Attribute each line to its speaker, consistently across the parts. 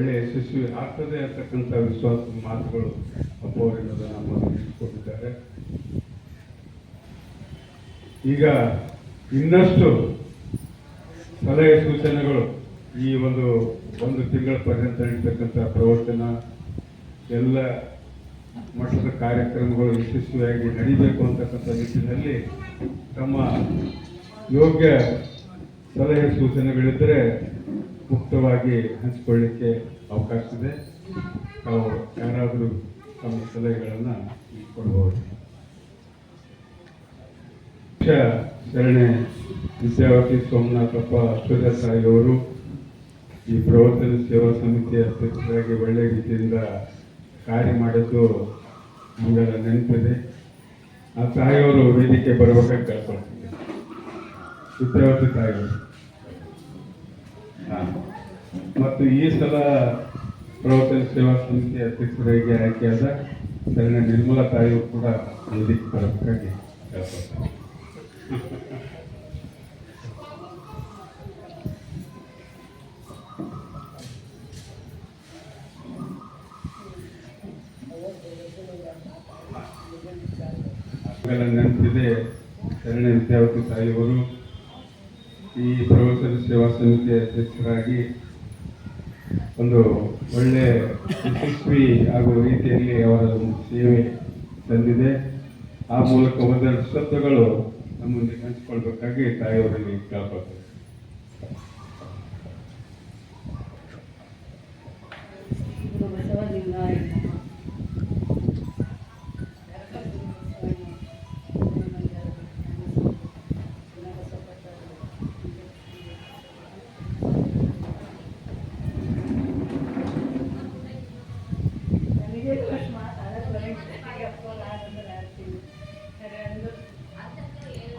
Speaker 1: ಒಳ್ಳೆ ಯಶಸ್ವಿ ಆಗ್ತದೆ ಅಂತಕ್ಕಂಥ ವಿಶ್ವಾಸದ ಮಾತುಗಳು ಅಪ್ಪವರಿಂದ ನಮ್ಮನ್ನು ತಿಳಿಸಿಕೊಟ್ಟಿದ್ದಾರೆ. ಈಗ ಇನ್ನಷ್ಟು ಸಲಹೆ ಸೂಚನೆಗಳು ಈ ಒಂದು ತಿಂಗಳ ಪರ್ಯಂತ ನಡೀತಕ್ಕಂಥ ಪ್ರವಚನ ಎಲ್ಲ ಮಟ್ಟದ ಕಾರ್ಯಕ್ರಮಗಳು ಯಶಸ್ವಿಯಾಗಿ ನಡೀಬೇಕು ಅಂತಕ್ಕಂಥ ನಿಟ್ಟಿನಲ್ಲಿ ತಮ್ಮ ಯೋಗ್ಯ ಸಲಹೆ ಸೂಚನೆಗಳಿದ್ದರೆ ಮುಕ್ತವಾಗಿ ಹಂಚಿಕೊಳ್ಳಿಕ್ಕೆ ಅವಕಾಶ ಇದೆ. ತಾವು ಯಾರಾದರೂ ತಮ್ಮ ಸಲಹೆಗಳನ್ನು ಕೊಡಬಹುದು. ಶರಣೆ ವಿದ್ಯಾವತಿ ಸೋಮನಾಥಪ್ಪ ಅಶ್ವಥಸಾಯಿ ಅವರು ಈ ಪ್ರವಚನ ಸೇವಾ ಸಮಿತಿಯ ಅಧ್ಯಕ್ಷರಾಗಿ ಒಳ್ಳೆಯ ರೀತಿಯಿಂದ ಕಾರ್ಯ ಮಾಡಿದ್ದು ನಮಗೆಲ್ಲ ನೆನಪಿದೆ. ಆ ತಾಯಿಯವರು ವೇದಿಕೆ ಬರಬೇಕಾಗಿ ಕೇಳ್ಕೊಳ್ತೀನಿ. ವಿದ್ಯಾವತಿ ತಾಯಿಯವರು ಮತ್ತು ಈ ಸಲ ಪ್ರವಚನ ಸೇವಾ ಸಮಿತಿ ಅಧ್ಯಕ್ಷರಾಗಿ ಆಯ್ಕೆಯಾದ ಶರಣೆ ನಿರ್ಮಲಾ ತಾಯಿಯವರು ಕೂಡ ವೇದಿಕೆ ಬರಬೇಕಾಗಿ ಕೇಳ್ಕೊಳ್ತೀನಿ. ನೆನಪಿದೆ, ಶರಣೆ ವಿದ್ಯಾವತಿ ತಾಯಿಯವರು ಈ ಪ್ರವಚನ ಸೇವಾ ಸಮಿತಿಯ ಅಧ್ಯಕ್ಷರಾಗಿ ಒಂದು ಒಳ್ಳೆ ಯಶಸ್ವಿ ಆಗುವ ರೀತಿಯಲ್ಲಿ ಅವರ ಸೇವೆ ತಂದಿದೆ. ಆ ಮೂಲಕ ಒಂದೆರಡು ಶಬ್ದಗಳು ನಮ್ಮೊಂದಿಗೆ ಹಂಚಿಕೊಳ್ಬೇಕಾಗಿ ತಾಯಿಯವರಲ್ಲಿ ಕೇಳ್ಕೊಳ್ತೇವೆ.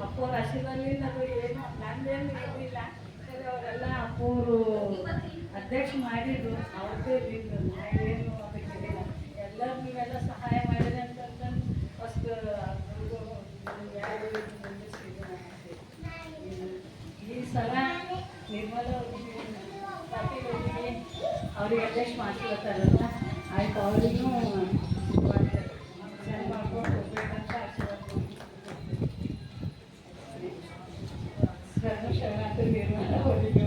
Speaker 2: ಅಪ್ಪವ್ರ ಆಶೀರ್ವಾದದಲ್ಲಿ ನಾವು ಏನು ನಂದೇನು ಇರಲಿಲ್ಲ. ಅವರೆಲ್ಲ ಅಪ್ಪವರು ಅಧ್ಯಕ್ಷ ಮಾಡಿದ್ರು, ಅವ್ರದ್ದೇ ಇರಲಿಲ್ಲ. ಏನು ಅದಕ್ಕಿಲ್ಲ. ಎಲ್ಲರೂ ನೀವೆಲ್ಲ ಸಹಾಯ ಮಾಡಿದೆ ಅಂತಂದು ಫಸ್ಟ್ ಈ ಸಲ ನಿರ್ಮಲ ಪಾಟೀಲ್ ಅವರಿಗೆ ಅವ್ರಿಗೆ ಅಧ್ಯಕ್ಷ ಮಾಡ್ಕೊಳ್ತಾರಲ್ಲ, ಆಯ್ತು ಅವರಿಗೂ ಮಾಡ್ಕೊಂಡು ಹೋಗ್ಬೇಕಂತ ಆಶೀರ್ವಾದ. ಶರಣಾರ್ಥಿ ನಿರ್ಮಲ ಅವರಿಗೆ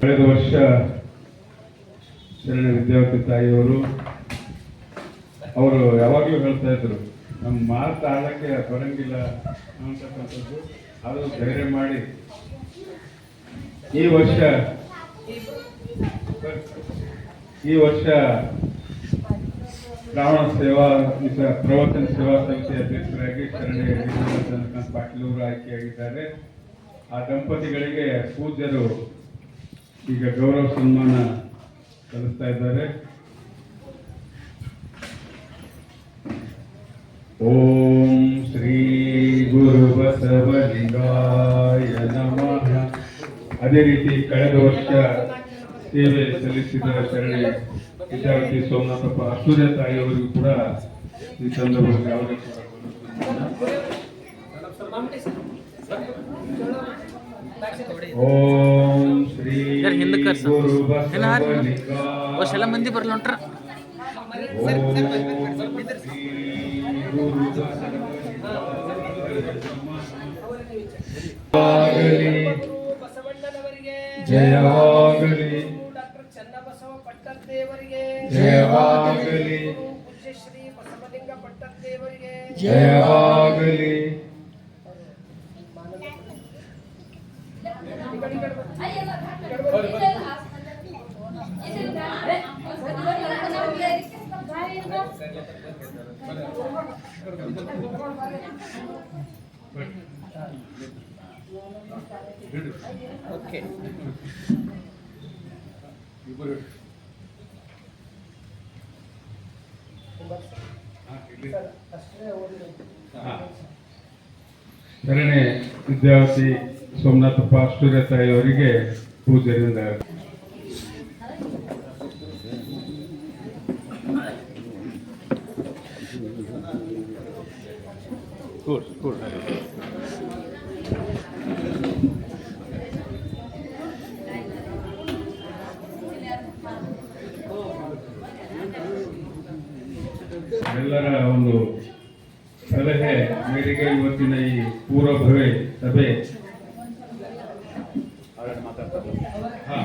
Speaker 1: ಕಳೆದ ವರ್ಷ ಶರಣ ವಿದ್ಯಾವತಿ ತಾಯಿಯವರು ಯಾವಾಗಲೂ ಹೇಳ್ತಾ ಇದ್ರು, ನಮ್ಮ ಮಾತಾಡಕ್ಕೆ ಬರಂಗಿಲ್ಲ ಅಂತಕ್ಕಂಥದ್ದು. ಅದು ಧೈರ್ಯ ಮಾಡಿ ಈ ವರ್ಷ ಪ್ರವಚನ ಸೇವಾ ಸಮಿತಿ ಅಧ್ಯಕ್ಷರಾಗಿ ಶರಣೆ ಚಂದ್ರಕಾಂತ್ ಪಾಟೀಲ್ ಅವರು ಆಯ್ಕೆಯಾಗಿದ್ದಾರೆ. ಆ ದಂಪತಿಗಳಿಗೆ ಪೂಜ್ಯರು ಈಗ ಗೌರವ ಸನ್ಮಾನ ಸಲ್ಲಿಸ್ತಾ ಇದ್ದಾರೆ. ಓಂ ಶ್ರೀ ಗುರು ಬಸವಲಿಂಗಾಯ ನಮಃ. ಅದೇ ರೀತಿ ಕಳೆದ ವರ್ಷ ಸೇವೆ ಸಲ್ಲಿಸಿದ ಶರಣೆ ವಿದ್ಯಾವತಿ ಸೋಮನಾಥಪ್ಪ ಅಶ್ವಥ್ಯ ತಾಯಿಯವರಿಗೂ ಕೂಡ ಈ ಸಂದರ್ಭದಲ್ಲಿ ಯಾವುದೇ ಓಂ ಶ್ರೀ ಗುರು ಬಸವಲಿಂಗಾಯ
Speaker 3: ಮಂದಿ ಬರಲ್ಲ ಹೊಂಟ್ರ.
Speaker 1: ಜಯವಾಗಲಿ
Speaker 4: ಡಾಕ್ಟರ್ ಚನ್ನಬಸವ ಪಟ್ಟದ್ದೇವರಿಗೆ
Speaker 1: ಜಯವಾಗಲಿ,
Speaker 4: ಪೂಜ್ಯ ಶ್ರೀ ಬಸವಲಿಂಗ ಪಟ್ಟದ್ದೇವರಿಗೆ
Speaker 1: ಜಯವಾಗಲಿ.
Speaker 3: ಓಕೆ,
Speaker 1: ಶರಣೆ ವಿದ್ಯಾವತಿ ಸೋಮನಾಥಪ್ಪ ಅಷ್ಟೂರ್ಯ ತಾಯಿಯವರಿಗೆ ಪೂಜೆಯಿಂದ
Speaker 3: Good.
Speaker 1: ಎಲ್ಲರ ಒಂದು ಸಲಹೆ ಮೇರೆಗೆ ಇವತ್ತಿನ ಈ ಪೂರ್ವಭಾವಿ ಸಭೆ ಹಾ.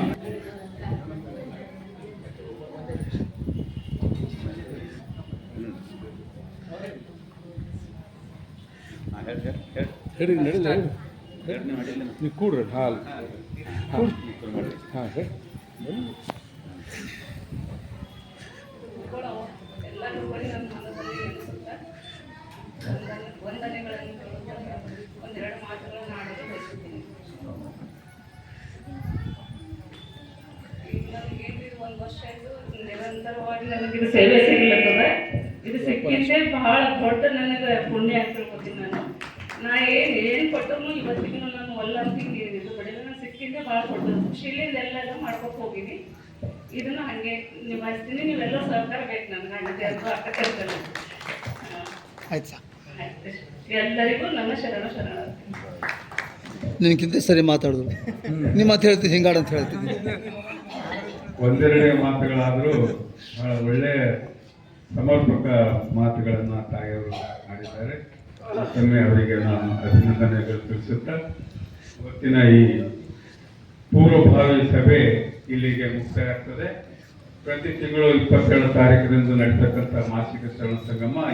Speaker 3: ಹೇಳಿ ನಡೀಲಿ ನೀವು ಕೂಡ್ರಿ ಹಾಲು ಹಾಂ ಹೇಳಿ
Speaker 2: ಎಲ್ಲರೂ ಬರೀ ನನ್ನ ಮನದಲ್ಲಿ ಅನಿಸುತ್ತಾ ವಂದನೆಗಳನ್ನು ಒಂದೆರಡು ಮಾತುಗಳನ್ನು ಆಡಲು ಬಯಸುತ್ತೀನಿ. ಈಗ ನನಗೇನು ಇದು 1 ವರ್ಷ ಆಯಿತು ನಿರಂತರವಾಗಿ ನನಗಿದು ಸೇವೆ ಸಿಗ್ಲತ್ತದ. ಇದು ಸಿಕ್ಕಿದ್ದೆ ಬಹಳ ದೊಡ್ಡ ನನಗೆ ಪುಣ್ಯ ಅಂತ ತಿಳ್ಕೊತೀನಿ. ನಾ ಏನು ಕೊಟ್ಟರು ಇವತ್ತಿಗೂ ನಾನು ಒಲ್ಲಂತೀನಿ ಇದು ಬಡಿಲ್ಲ. ನಾನು ಸಿಕ್ಕಿದ್ದೆ ಭಾಳ ದೊಡ್ಡ ಖುಷಿಲಿಂದ ಎಲ್ಲೆಲ್ಲ ಮಾಡ್ಕೊತ ಹೋಗಿನಿ. ಇದನ್ನು ಹಾಗೆ ನಿಭಾಯಿಸ್ತೀನಿ. ನೀವೆಲ್ಲ ಸಹಕಾರ ಬೇಕು ನನಗೆ ಅಣ್ಣತೆ ಅಂತ ಅಕ್ಕಲ್ಲ.
Speaker 5: ಆಯ್ತು
Speaker 2: ಎಲ್ಲರಿಗೂ ನನ್ನ ಶರಣ
Speaker 5: ನಿನಗಿಂತ ಸರಿ ಮಾತಾಡೋದು ನಿಮ್ಮ ಮಾತು ಹೇಳ್ತೀನಿ ಹಿಂಗಾಡು ಅಂತ ಹೇಳ್ತೀನಿ.
Speaker 1: ಒಂದೆರಡೇ ಮಾತುಗಳಾದರೂ ಬಹಳ ಒಳ್ಳೆಯ ಸಮರ್ಪಕ ಮಾತುಗಳನ್ನು ತಾಯಿಯವರು ಮಾಡಿದ್ದಾರೆ. ಮತ್ತೊಮ್ಮೆ ಅವರಿಗೆ ನಾನು ಅಭಿನಂದನೆಗಳು ತಿಳಿಸುತ್ತಾ ಇವತ್ತಿನ ಈ ಪೂರ್ವಭಾವಿ ಸಭೆ ಇಲ್ಲಿಗೆ ಮುಕ್ತಾಯ ಆಗ್ತದೆ. ಪ್ರತಿ ತಿಂಗಳು 22 ತಾರೀಕಿನಿಂದ ನಡೀತಕ್ಕಂಥ ಮಾಸಿಕ ಶರಣ ಸಂಗಮ